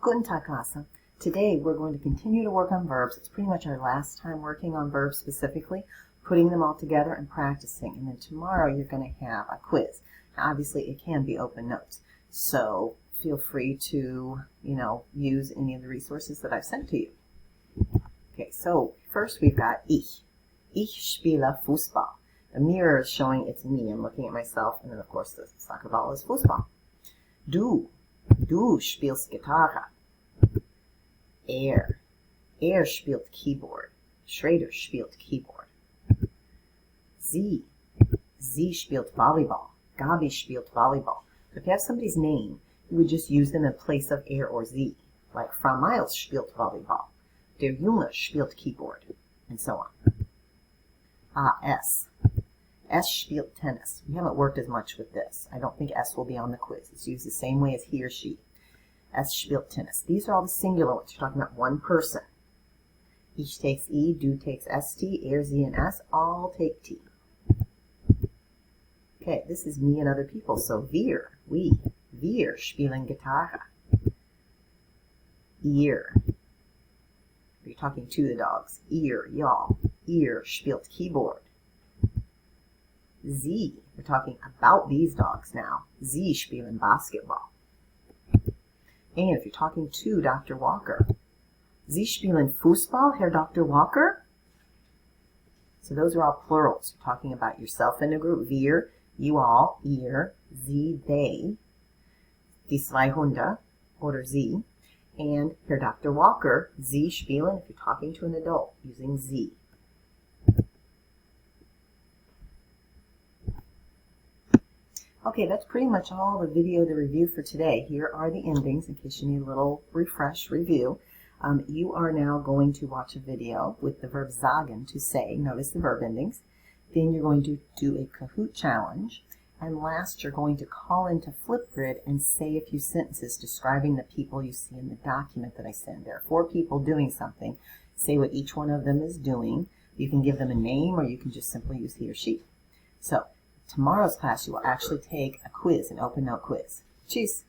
Guten Tag, Klasse. Today we're going to continue to work on verbs. It's pretty much our last time working on verbs specifically, putting them all together and practicing. And then tomorrow you're going to have a quiz. Now, obviously it can be open notes, so feel free to, use any of the resources that I've sent to you. Okay, so first we've got ich. Ich spiele Fußball. The mirror is showing it's me. I'm looking at myself, and then of course the soccer ball is Fußball. Du spielst Gitarre. Er spielt Keyboard. Schrader spielt Keyboard. Sie spielt Volleyball. Gabi spielt Volleyball. So if you have somebody's name, you would just use them in place of er or sie. Like Frau Miles spielt Volleyball. Der Junge spielt Keyboard. And so on. S spielt Tennis. We haven't worked as much with this. I don't think S will be on the quiz. It's used the same way as he or she. S spielt Tennis. These are all the singular ones. You're talking about one person. Ich takes E, du takes ST, er, sie, and S all take T. Okay, this is me and other people. So wir spielen Gitarre. Ihr. You're talking to the dogs. Y'all. Ihr spielt Keyboard. Sie. We're talking about these dogs now. Sie spielen Basketball. And if you're talking to Dr. Walker, Sie spielen Fußball, Herr Dr. Walker? So those are all plurals. You're talking about yourself in a group. Wir, you all, ihr, sie, they, die zwei Hunde, oder sie, and Herr Dr. Walker, Sie spielen, if you're talking to an adult, using sie. Okay, that's pretty much all the video, the review for today. Here are the endings in case you need a little refresh review. You are now going to watch a video with the verb sagen, to say. Notice the verb endings. Then you're going to do a Kahoot challenge. And last, you're going to call into Flipgrid and say a few sentences describing the people you see in the document that I send. There are 4 people doing something. Say what each one of them is doing. You can give them a name, or you can just simply use he or she. So, tomorrow's class, you will actually take a quiz, an open note quiz. Tschüss!